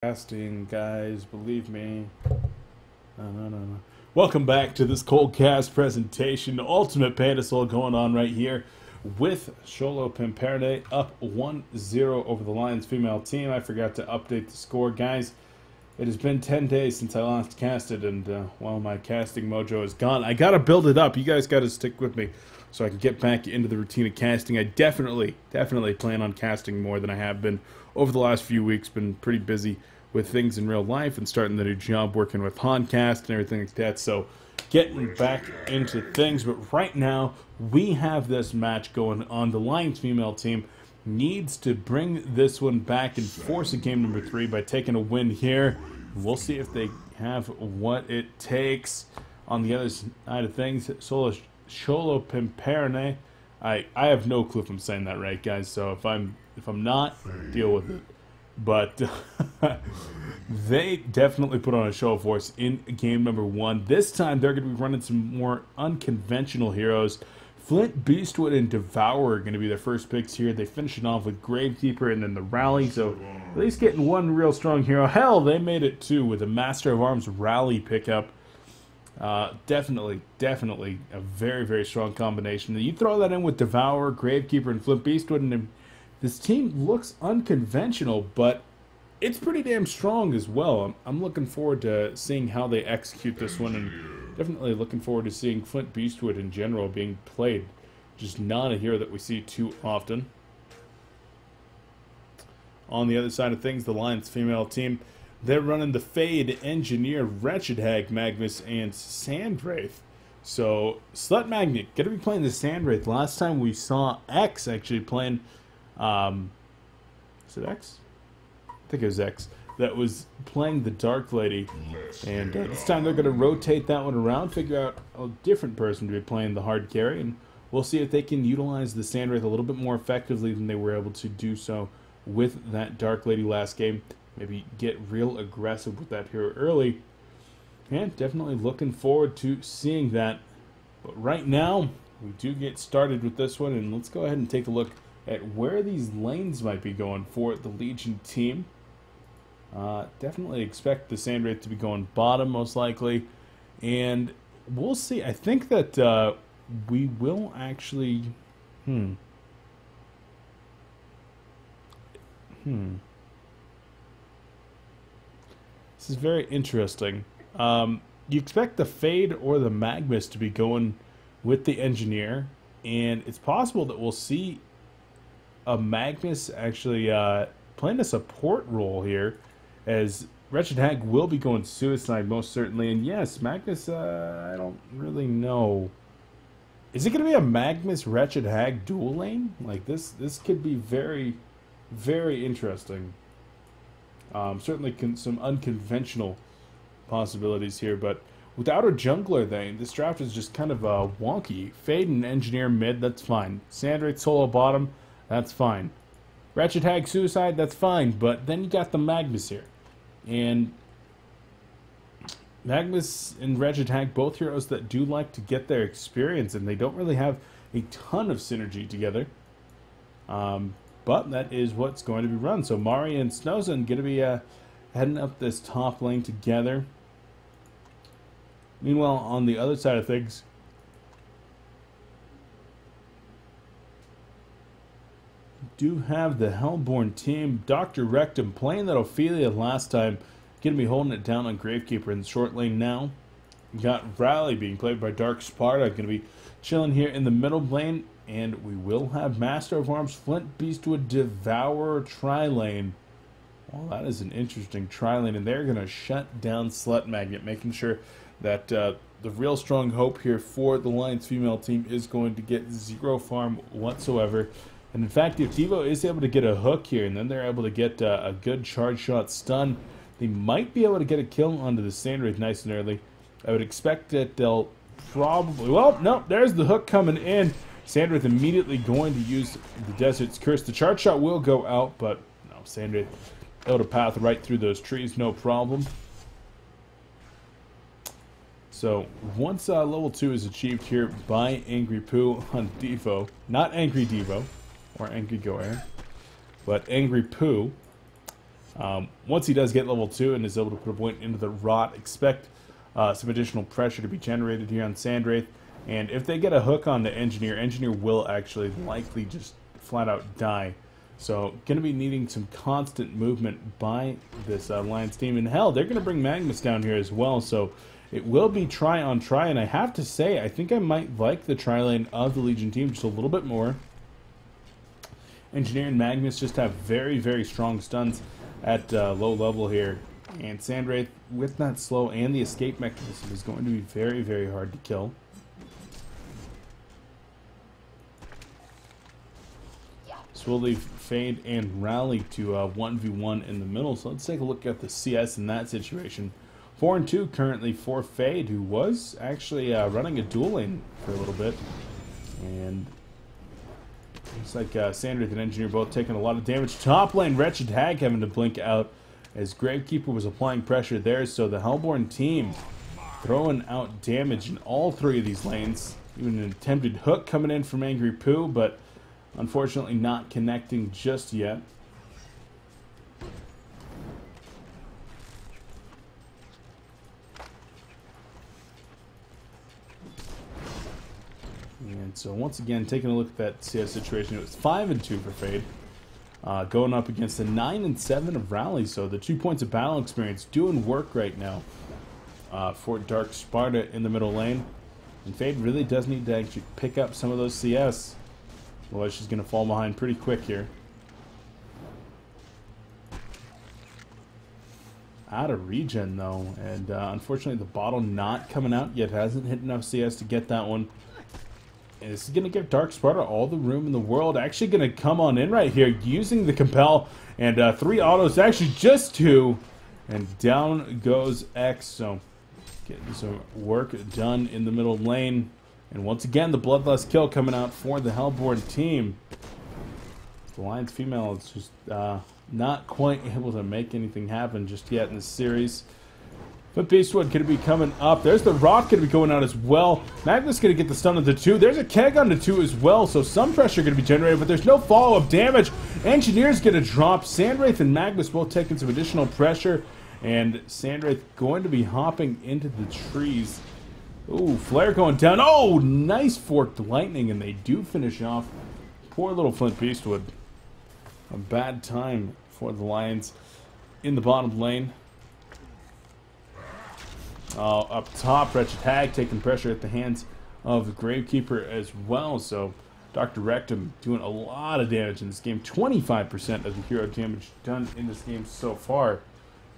Casting, guys, believe me. No. Welcome back to this cold cast presentation. Ultimate Pandasoul going on right here with Sjolopimperne up 1-0 over the Lions female team. I forgot to update the score, guys. It has been 10 days since I last casted, and while my casting mojo is gone, I gotta build it up. You guys gotta stick with me so I can get back into the routine of casting. I definitely plan on casting more than I have been over the last few weeks. Been pretty busy with things in real life and starting the new job, working with Podcast and everything like that. So getting back into things. But right now, we have this match going on. The Lions female team needs to bring this one back and force a game number 3 by taking a win here. We'll see if they have what it takes. On the other side of things, sjolopimperne. I have no clue if I'm saying that right, guys. So if I'm not, deal with it. But they definitely put on a show for us in game number 1. This time they're going to be running some more unconventional heroes. Flint, Beastwood, and Devourer are going to be their first picks here. They finish it off with Gravekeeper and then the Rally. So at least getting one real strong hero. Hell, they made it too with a Master of Arms Rally pickup. Definitely a very strong combination. You throw that in with Devourer, Gravekeeper, and Flint, Beastwood, and this team looks unconventional, but it's pretty damn strong as well. I'm looking forward to seeing how they execute this one, and definitely looking forward to seeing Flint Beastwood in general being played. Just not a hero that we see too often. On the other side of things, the Lions female team, they're running the Fade, Engineer, Wretched Hag, Magnus, and Sandwraith. So, Slut Magnet, going to be playing the Sandwraith. Last time we saw X actually playing... is it X? I think it was X. That was playing the Dark Lady. And this time they're going to rotate that one around, figure out a different person to be playing the hard carry, and we'll see if they can utilize the Sandwraith a little bit more effectively than they were able to do so with that Dark Lady last game. Maybe get real aggressive with that hero early. And definitely looking forward to seeing that. But right now, we do get started with this one, and let's go ahead and take a look at where these lanes might be going for the Legion team. Definitely expect the Sandwraith to be going bottom, most likely. And we'll see. I think that we will actually... This is very interesting. You expect the Fade or the Magnus to be going with the Engineer. And it's possible that we'll see a Magnus actually playing a support role here, as Wretched Hag will be going Suicide most certainly. And yes, Magnus, I don't really know. Is it going to be a Magnus Wretched Hag dual lane? Like this could be very interesting. Certainly some unconventional possibilities here, but without a jungler, this draft is just kind of wonky. Fade and Engineer mid, that's fine. Sandwraith solo bottom, that's fine. Wretched Hag Suicide, that's fine. But then you got the Magnus here. And Magnus and Wretched Hag, both heroes that do like to get their experience, and they don't really have a ton of synergy together. But that is what's going to be run. So Mari and Snowzen going to be heading up this top lane together. Meanwhile, on the other side of things, do have the Hellborn team. Dr. Rectum playing that Ophelia last time. Going to be holding it down on Gravekeeper in the short lane now. We got Rally being played by Dark Sparta. Going to be chilling here in the middle lane. And we will have Master of Arms, Flint, Beastwood, Devourer, tri-lane. Well, that is an interesting tri-lane. And they're going to shut down Slut Magnet, making sure that the real strong hope here for the Lions female team is going to get 0 farm whatsoever. And in fact, if Devo is able to get a hook here, and then they're able to get a good charge shot stun, they might be able to get a kill onto the Sandwraith nice and early. I would expect that they'll probably... Well, no, there's the hook coming in. Sandwraith immediately going to use the Desert's Curse. The charge shot will go out, but no, Sandwraith able to path right through those trees, no problem. So once level 2 is achieved here by Angry Poo on Devo, not Angry Devo, or Angry Goair, but Angry Poo, Once he does get level 2 and is able to put a point into the rot, expect some additional pressure to be generated here on Sandwraith. And if they get a hook on the Engineer, Engineer will actually likely just flat out die. So going to be needing some constant movement by this Alliance team. And hell, they're going to bring Magnus down here as well. So it will be try on try. And I have to say, I think I might like the try lane of the Legion team just a little bit more. Engineer and Magnus just have very, very strong stuns at low level here. And Sandwraith, with that slow and the escape mechanism, is going to be very, very hard to kill. So we'll leave Fade and Rally to 1v1 in the middle. So let's take a look at the CS in that situation. 4-2 currently for Fade, who was actually running a dual lane for a little bit. And looks like Sandwraith and Engineer both taking a lot of damage. Top lane, Wretched Hag having to blink out as Gravekeeper was applying pressure there. So the Hellborn team throwing out damage in all three of these lanes. Even an attempted hook coming in from Angry Poo, but unfortunately not connecting just yet. And so once again, taking a look at that CS situation, it was 5-2 for Fade. Going up against the 9-7 of Rally, so the 2 points of battle experience doing work right now for Dark Sparta in the middle lane. And Fade really does need to actually pick up some of those CS. Otherwise she's going to fall behind pretty quick here. Out of regen though, and unfortunately the bottle not coming out yet. Hasn't hit enough CS to get that one. And this is going to give Dark Sparta all the room in the world. Actually going to come on in right here using the Compel. And 3 autos, actually just 2. And down goes X. So getting some work done in the middle lane. And once again, the Bloodlust kill coming out for the Hellborn team. The Alliance female is just not quite able to make anything happen just yet in this series. But Beastwood going to be coming up. There's the Rock going to be going out as well. Magnus going to get the stun on the 2. There's a Keg on the 2 as well, so some pressure going to be generated, but there's no follow-up damage. Engineer's going to drop. Sandwraith and Magnus both taking some additional pressure, and Sandwraith going to be hopping into the trees. Ooh, Flare going down. Oh, nice forked lightning, and they do finish off. Poor little Flint Beastwood. A bad time for the Lions in the bottom lane. Up top, Wretched Hag taking pressure at the hands of the Gravekeeper as well. So Dr. Rectum doing a lot of damage in this game. 25% of the hero damage done in this game so far.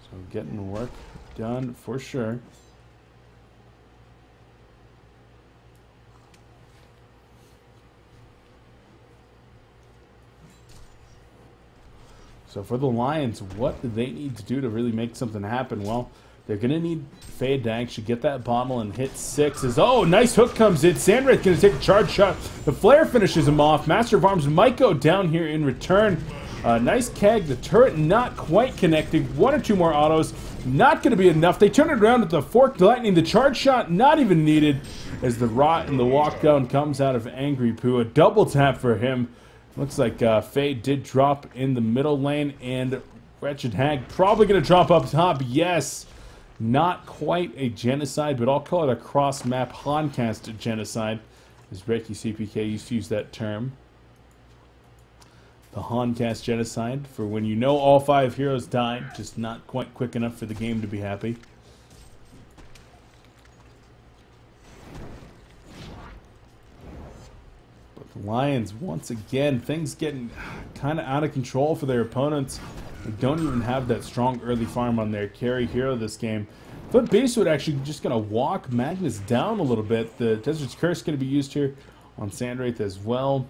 So getting work done for sure. So for the Lions, what do they need to do to really make something happen? Well, they're going to need Fade to actually get that bottle and hit 6. Oh, nice hook comes in. Sandwraith going to take a charge shot. The Flare finishes him off. Master of Arms might go down here in return. Nice Keg. The turret not quite connecting. 1 or 2 more autos. Not going to be enough. They turn it around with the Forked Lightning. The charge shot not even needed as the Rot and the walk down comes out of Angry Poo. A double tap for him. Looks like Fade did drop in the middle lane, and Wretched Hag probably going to drop up top. Yes, not quite a genocide, but I'll call it a cross-map Honcast genocide, as Reiki CPK used to use that term. The Honcast genocide, for when you know all 5 heroes died, just not quite quick enough for the game to be happy. Lions, once again, things getting kind of out of control for their opponents. They don't even have that strong early farm on their carry hero this game. But Beastwood actually just going to walk Magnus down a little bit. The Desert's Curse going to be used here on Sandwraith as well.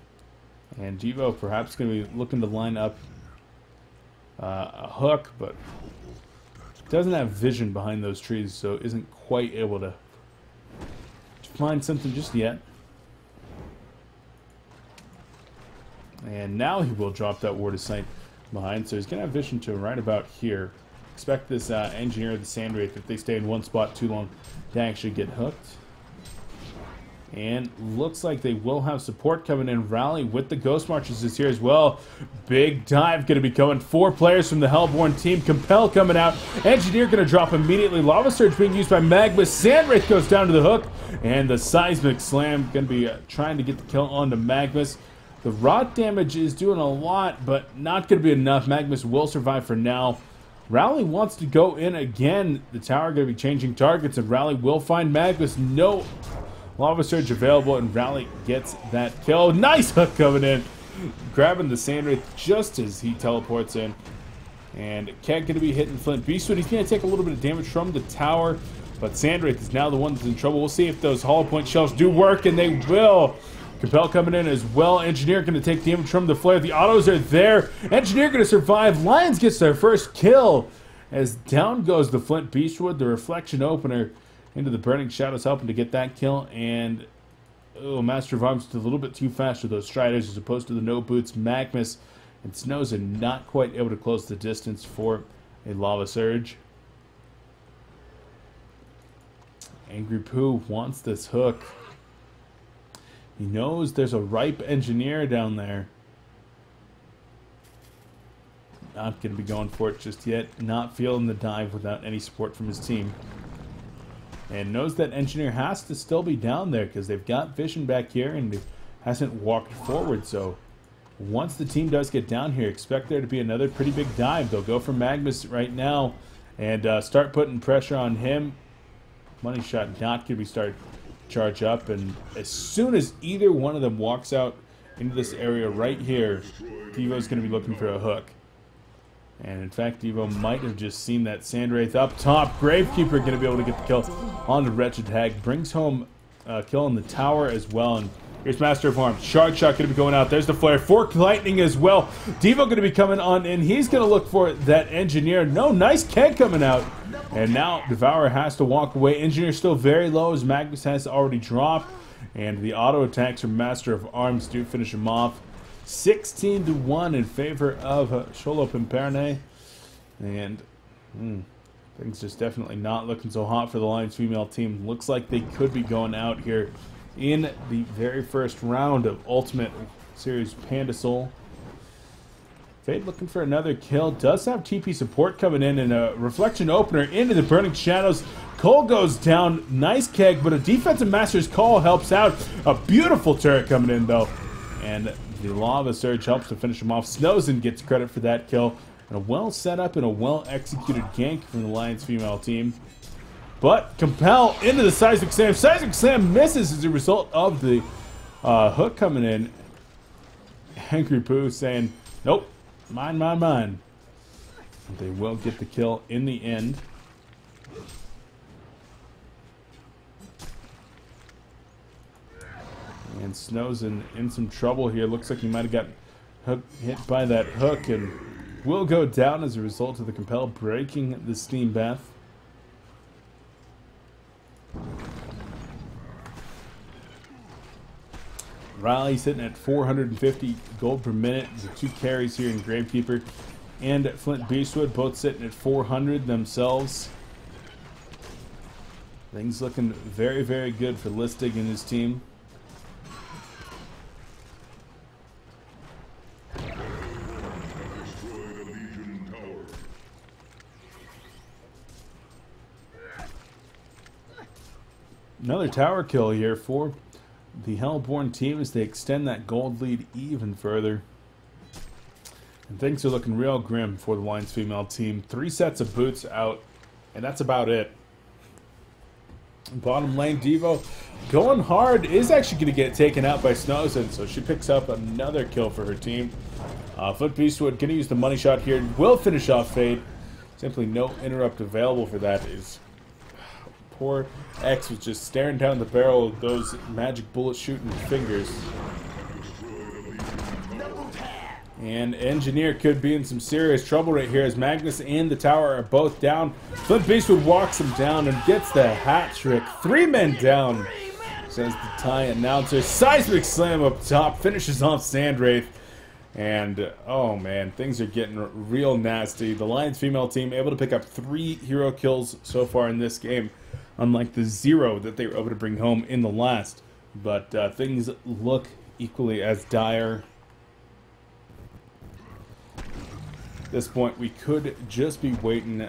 And Devo perhaps going to be looking to line up a hook, but doesn't have vision behind those trees, so isn't quite able to find something just yet. And now he will drop that Ward of Sight behind, so he's going to have vision to right about here. Expect this Engineer, the Sandwraith, if they stay in one spot too long, to actually get hooked. And looks like they will have support coming in. Rally with the Ghost Marchers is here as well. Big dive going to be coming. 4 players from the Hellborn team. Compel coming out. Engineer going to drop immediately. Lava Surge being used by Magma. Sandwraith goes down to the hook. And the Seismic Slam going to be trying to get the kill onto Magmus. The rot damage is doing a lot, but not going to be enough. Magmus will survive for now. Rally wants to go in again. The tower going to be changing targets, and Rally will find Magmus. No Lava Surge available, and Rally gets that kill. Nice hook coming in. Grabbing the Sandwraith just as he teleports in. And Keg going to be hitting Flint Beastwood. He's going to take a little bit of damage from the tower, but Sandwraith is now the one that's in trouble. We'll see if those Hollow Point shells do work, and they will. Compel coming in as well. Engineer going to take damage from the flare. The autos are there. Engineer going to survive. Lions gets their first kill as down goes the Flint Beastwood. The reflection opener into the Burning Shadows helping to get that kill. And Master of Arms is a little bit too fast for those Striders as opposed to the no boots. Magmus and Snows are not quite able to close the distance for a Lava Surge. Angry Pooh wants this hook. He knows there's a ripe Engineer down there. Not going to be going for it just yet. Not feeling the dive without any support from his team. And knows that Engineer has to still be down there because they've got Vision back here and he hasn't walked forward. So once the team does get down here, expect there to be another pretty big dive. They'll go for Magmus right now and start putting pressure on him. Money shot not going to be started charge up, and as soon as either one of them walks out into this area right here, Devo's going to be looking for a hook. And in fact, Devo might have just seen that Sandwraith up top. Gravekeeper going to be able to get the kill on the Wretched Hag. Brings home a kill in the tower as well. And here's Master of Arms. Shard Shot going to be going out. There's the flare. Forked Lightning as well. Devo going to be coming on in. He's going to look for that Engineer. No, nice Keg coming out. And now Devourer has to walk away. Engineer still very low as Magnus has already dropped. And the auto attacks from Master of Arms do finish him off. 16-1 in favor of Sjolopimperne. And things just definitely not looking so hot for the Lions female team. Looks like they could be going out here in the very first round of Ultimate Series Pandasoul. Fade looking for another kill. Does have TP support coming in and a reflection opener into the Burning Shadows. Cole goes down. Nice Keg, but a defensive Master's Call helps out. A beautiful turret coming in though. And the Lava Surge helps to finish him off. Snowsen gets credit for that kill. And a well set up and a well executed gank from the Lions female team. But Compel into the Seismic Slam. Seismic Slam misses as a result of the hook coming in. Angry Pooh saying, nope. Mine, mine, mine. They will get the kill in the end. And Snow's in some trouble here. Looks like he might have got hit by that hook and will go down as a result of the Compel breaking the Steam Bath. Riley sitting at 450 gold per minute. The 2 carries here in Gravekeeper and Flint Beastwood, both sitting at 400 themselves. Things looking very, very good for Listig and his team. Another tower kill here for the Hellborn team as they extend that gold lead even further. And things are looking real grim for the Lions female team. 3 sets of boots out, and that's about it. Bottom lane, Devo going hard, is actually going to get taken out by Snowsen, so she picks up another kill for her team. Flint Beastwood going to use the money shot here, will finish off Fade. Simply no interrupt available for that. Is poor X was just staring down the barrel of those magic bullet shooting fingers. And Engineer could be in some serious trouble right here as Magnus and the tower are both down. Flint Beastwood walks him down and gets the hat trick. 3 men down, says the tie announcer. Seismic Slam up top, finishes off Sandwraith. And, oh man, things are getting real nasty. The Lions female team able to pick up 3 hero kills so far in this game, unlike the 0 that they were able to bring home in the last. but things look equally as dire. At this point, we could just be waiting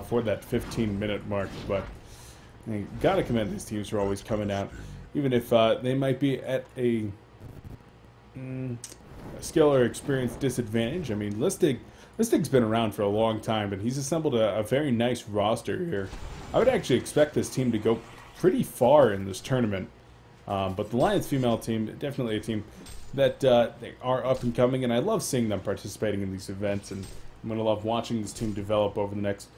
for that 15-minute mark, but you gotta commend these teams for always coming out, even if they might be at a skill or experience disadvantage. I mean, Listig's been around for a long time, and he's assembled a very nice roster here. I would actually expect this team to go pretty far in this tournament, but the Lions female team, definitely a team that they are up and coming, and I love seeing them participating in these events, and I'm going to love watching this team develop over the next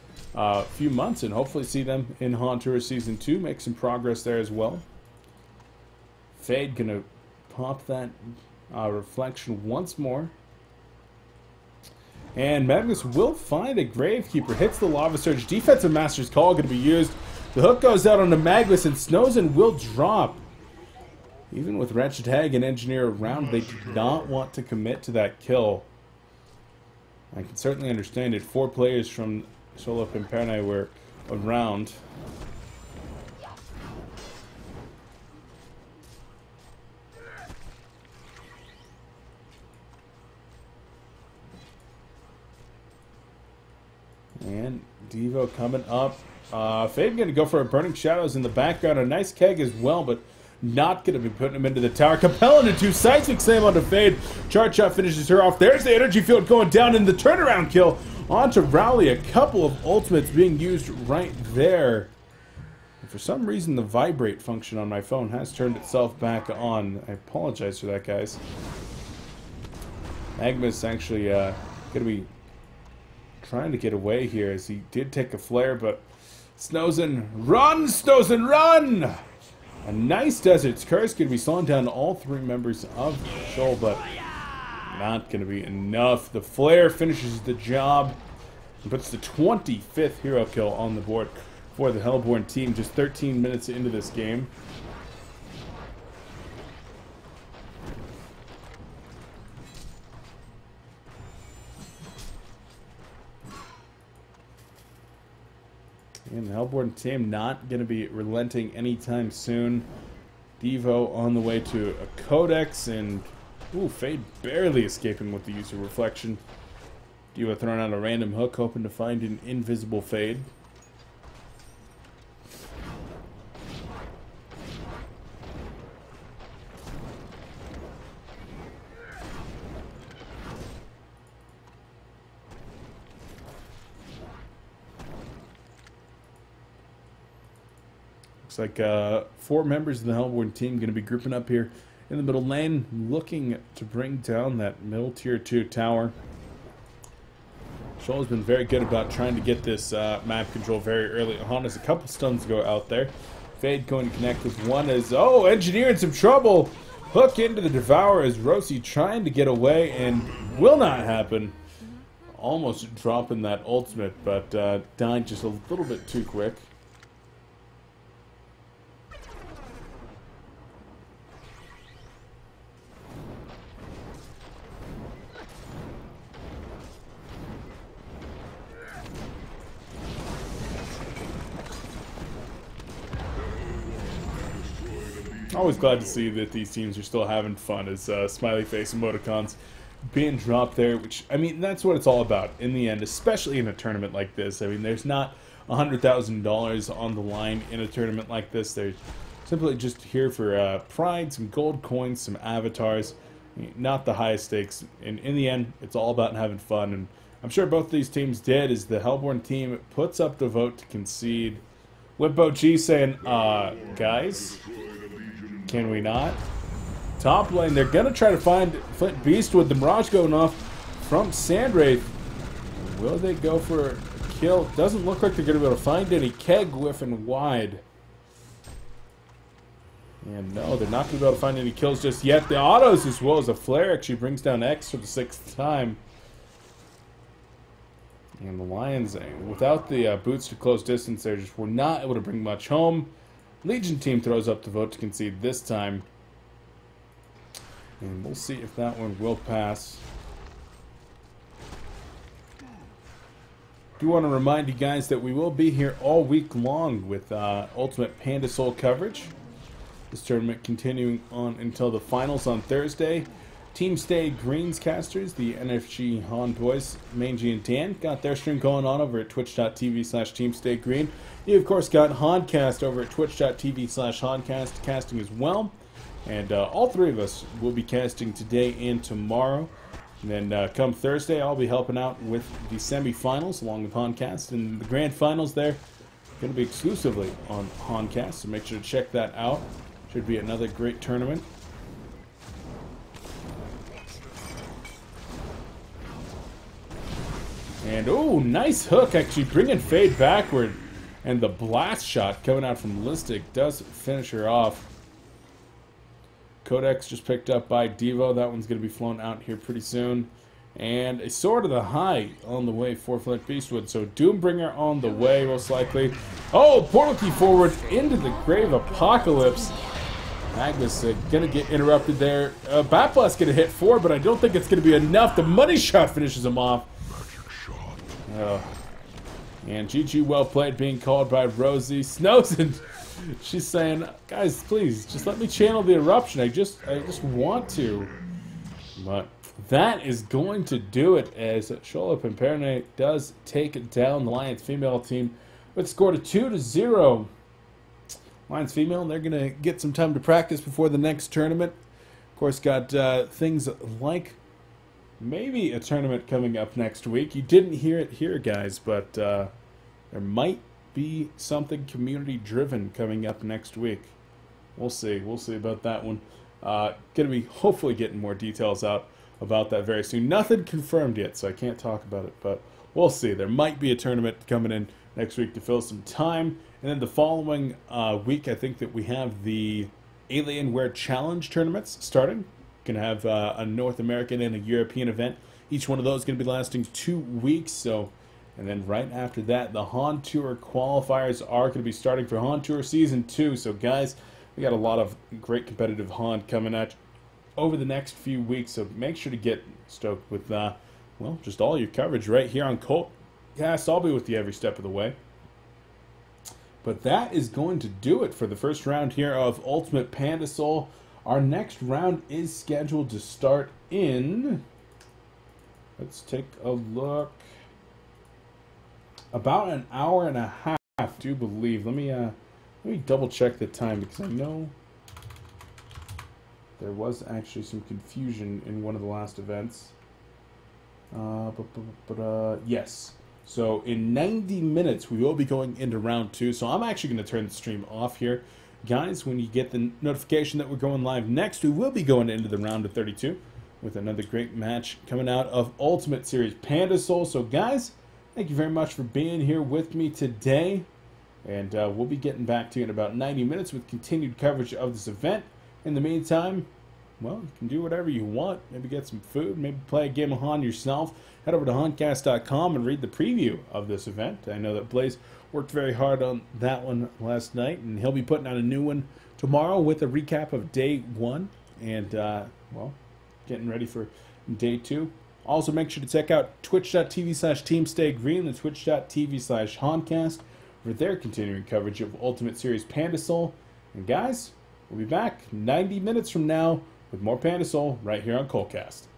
few months, and hopefully see them in Haunter Season 2, make some progress there as well. Fade going to pop that reflection once more. And Magnus will find a Gravekeeper, hits the Lava Surge. Defensive Master's Call going to be used. The hook goes out onto Magnus, and Snowzen will drop. Even with Wretched Hag and Engineer around, they did not want to commit to that kill. I can certainly understand it. 4 players from Sjolopimperne were around. And Devo coming up. Fade going to go for a Burning Shadows in the background. A nice keg as well, but not going to be putting him into the tower. Capella into 2 Seismic Slam onto Fade. Charge Shot finishes her off. There's the energy field going down in the turnaround kill onto Rowley. A couple of ultimates being used right there. And for some reason, the vibrate function on my phone has turned itself back on. I apologize for that, guys. Magnus actually going to be trying to get away here as he did take a flare, but Snowzen, run! Snowzen, run! A nice Desert's Curse going to be slowing down all 3 members of Sjol, but not going to be enough. The flare finishes the job and puts the 25th hero kill on the board for the Hellborn team just 13 minutes into this game. And the Hellborn team not going to be relenting anytime soon. Devo on the way to a Codex, and ooh, Fade barely escaping with the use of Reflection. Devo throwing out a random hook, hoping to find an invisible Fade. Looks like 4 members of the Hellborn team going to be grouping up here in the middle lane, looking to bring down that middle tier 2 tower. Sjol has been very good about trying to get this map control very early on. As a couple stuns go out there. Fade going to connect with one as, oh, Engineer in some trouble. Hook into the Devourer as Rosie trying to get away and will not happen. Almost dropping that ultimate, but died just a little bit too quick. Always glad to see that these teams are still having fun as smiley face emoticons being dropped there, which, I mean, that's what it's all about in the end, especially in a tournament like this. I mean, there's not $100,000 on the line in a tournament like this. They're simply just here for pride, some gold coins, some avatars, not the highest stakes. And in the end, it's all about having fun, and I'm sure both these teams did, as the Hellborn team puts up the vote to concede. Wimpo G saying, guys, can we not? Top lane, they're going to try to find Flint Beast with the Mirage going off from Sandwraith. Will they go for a kill? Doesn't look like they're going to be able to find any. Keg whiffing wide. And no, they're not going to be able to find any kills just yet. The autos as well as a flare actually brings down X for the 6th time. And the Lions, without the boots to close distance, they just were not able to bring much home. Legion team throws up the vote to concede this time. And we'll see if that one will pass. Do want to remind you guys that we will be here all week long with Ultimate Pandasoul coverage. This tournament continuing on until the finals on Thursday. Team Stay Greenscasters, the NFG Han boys, Mangy and Dan, got their stream going on over at twitch.tv/TeamStayGreen. You, of course, got Hancast over at twitch.tv/Hancast, casting as well. And all three of us will be casting today and tomorrow. And then come Thursday, I'll be helping out with the semifinals along with Hancast. And the grand finals there going to be exclusively on Hancast, so make sure to check that out. Should be another great tournament. And, oh, nice hook, actually, bringing Fade backward. And the blast shot coming out from Listic does finish her off. Codex just picked up by Devo. That one's going to be flown out here pretty soon. And a Sword of the High on the way for Flint Beastwood. So Doombringer on the way, most likely. Oh, portal key forward into the Grave Apocalypse. Magnus going to get interrupted there. Bat Blast going to hit 4, but I don't think it's going to be enough. The money shot finishes him off. And GG well played being called by Rosie. Snows, and she's saying, guys, please, just let me channel the eruption. I just want to. But that is going to do it as Sjolopimperne does take down the Lions female team with a score of 2-0. Lions female, they're going to get some time to practice before the next tournament. Of course, got things like maybe a tournament coming up next week. You didn't hear it here, guys, but there might be something community-driven coming up next week. We'll see. We'll see about that one. Going to be hopefully getting more details out about that very soon. Nothing confirmed yet, so I can't talk about it, but we'll see. There might be a tournament coming in next week to fill some time. And then the following week, I think that we have the Alienware Challenge tournaments starting. Going to have a North American and a European event. Each one of those going to be lasting 2 weeks. So, and then right after that, the Han Tour qualifiers are going to be starting for Han Tour Season 2. So, guys, we got a lot of great competitive Han coming at you over the next few weeks. So, make sure to get stoked with, well, just all your coverage right here on Coltcast. I'll be with you every step of the way. But that is going to do it for the first round here of Ultimate Pandasoul. Our next round is scheduled to start in, let's take a look, about an hour and a half, I do believe. Let me double check the time, because I know there was actually some confusion in one of the last events. Yes. So in 90 minutes, we will be going into round 2. So I'm actually going to turn the stream off here. Guys, when you get the notification that we're going live next, we will be going into the round of 32 with another great match coming out of Ultimate Series Pandasoul. So, guys, thank you very much for being here with me today. And we'll be getting back to you in about 90 minutes with continued coverage of this event. In the meantime, well, you can do whatever you want. Maybe get some food, maybe play a game of Han yourself. Head over to Hancast.com and read the preview of this event. I know that Blaze worked very hard on that one last night, and he'll be putting out a new one tomorrow with a recap of day 1 and, well, getting ready for day 2. Also, make sure to check out twitch.tv/TeamStayGreen and twitch.tv/Hancast for their continuing coverage of Ultimate Series Pandasoul. And guys, we'll be back 90 minutes from now with more Pandasoul right here on Coltcast.